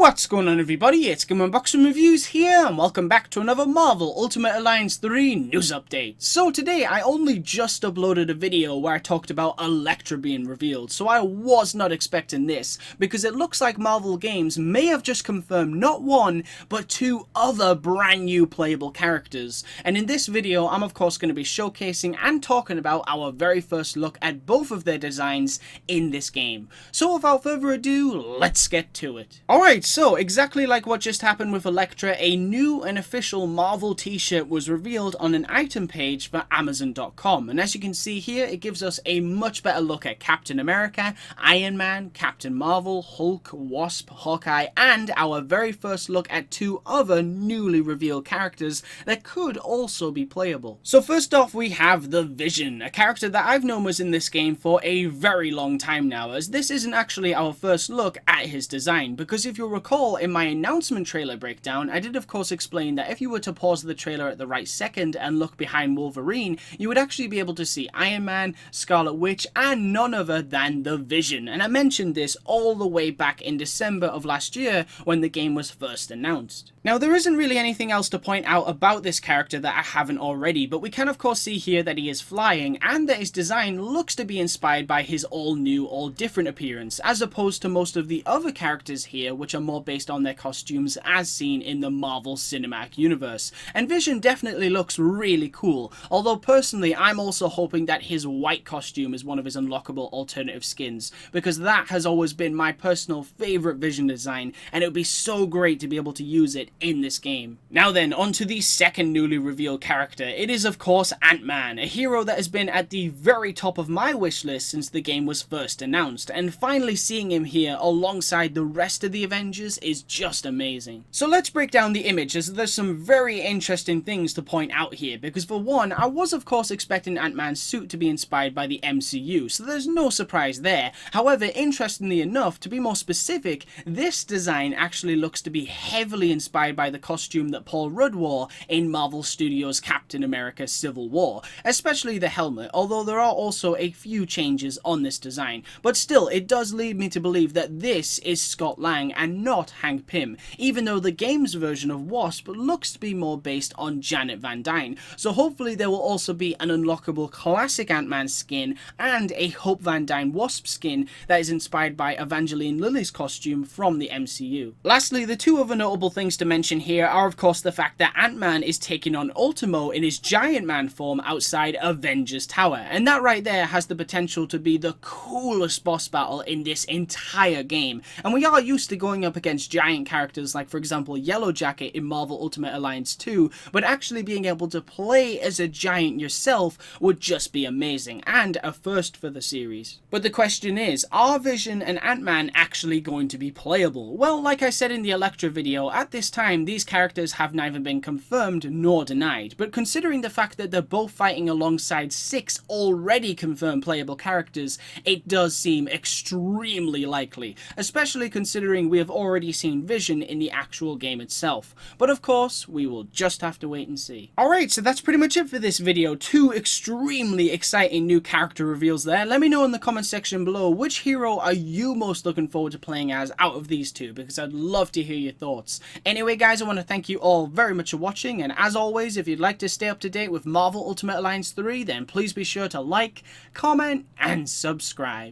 What's going on, everybody? It's GAMEUNBOXINGREVIEWS here, and welcome back to another Marvel Ultimate Alliance 3 news update. So today, I only just uploaded a video where I talked about Elektra being revealed, so I was not expecting this, because it looks like Marvel Games may have just confirmed not one, but two other brand new playable characters. And in this video, I'm of course going to be showcasing and talking about our very first look at both of their designs in this game. So without further ado, let's get to it. Alright, so exactly like what just happened with Elektra, a new and official Marvel t-shirt was revealed on an item page for Amazon.com, and as you can see here, it gives us a much better look at Captain America, Iron Man, Captain Marvel, Hulk, Wasp, Hawkeye, and our very first look at two other newly revealed characters that could also be playable. So first off, we have the Vision, a character that I've known was in this game for a very long time now, as this isn't actually our first look at his design, because if you'll recall, in my announcement trailer breakdown, I did of course explain that if you were to pause the trailer at the right second and look behind Wolverine, you would actually be able to see Iron Man, Scarlet Witch, and none other than the Vision. And I mentioned this all the way back in December of last year when the game was first announced. Now, there isn't really anything else to point out about this character that I haven't already, but we can of course see here that he is flying and that his design looks to be inspired by his all new, all different appearance, as opposed to most of the other characters here, which are more based on their costumes as seen in the Marvel Cinematic Universe. And Vision definitely looks really cool, although personally I'm also hoping that his white costume is one of his unlockable alternative skins, because that has always been my personal favourite Vision design, and it would be so great to be able to use it in this game. Now then, on to the second newly revealed character. It is of course Ant-Man, a hero that has been at the very top of my wish list since the game was first announced, and finally seeing him here alongside the rest of the Avengers is just amazing. So let's break down the image, as there's some very interesting things to point out here, because for one, I was of course expecting Ant-Man's suit to be inspired by the MCU, so there's no surprise there. However, interestingly enough, to be more specific, this design actually looks to be heavily inspired by the costume that Paul Rudd wore in Marvel Studios' Captain America Civil War, especially the helmet, although there are also a few changes on this design. But still, it does lead me to believe that this is Scott Lang and not Hank Pym, even though the game's version of Wasp looks to be more based on Janet Van Dyne. So hopefully there will also be an unlockable classic Ant-Man skin and a Hope Van Dyne Wasp skin that is inspired by Evangeline Lilly's costume from the MCU. Lastly, the two other notable things to mention here are of course the fact that Ant-Man is taking on Ultimo in his Giant Man form outside Avengers Tower, and that right there has the potential to be the coolest boss battle in this entire game. And we are used to going up against giant characters like, for example, Yellow Jacket in Marvel Ultimate Alliance 2, but actually being able to play as a giant yourself would just be amazing, and a first for the series. But the question is, are Vision and Ant-Man actually going to be playable? Well, like I said in the Elektra video, at this time these characters have neither been confirmed nor denied, but considering the fact that they're both fighting alongside 6 already confirmed playable characters, it does seem extremely likely, especially considering we have already seen Vision in the actual game itself. But of course, we will just have to wait and see. Alright, so that's pretty much it for this video. Two extremely exciting new character reveals there. Let me know in the comment section below, which hero are you most looking forward to playing as out of these two, because I'd love to hear your thoughts. Anyway guys, I want to thank you all very much for watching, and as always, if you'd like to stay up to date with Marvel Ultimate Alliance 3, then please be sure to like, comment, and subscribe.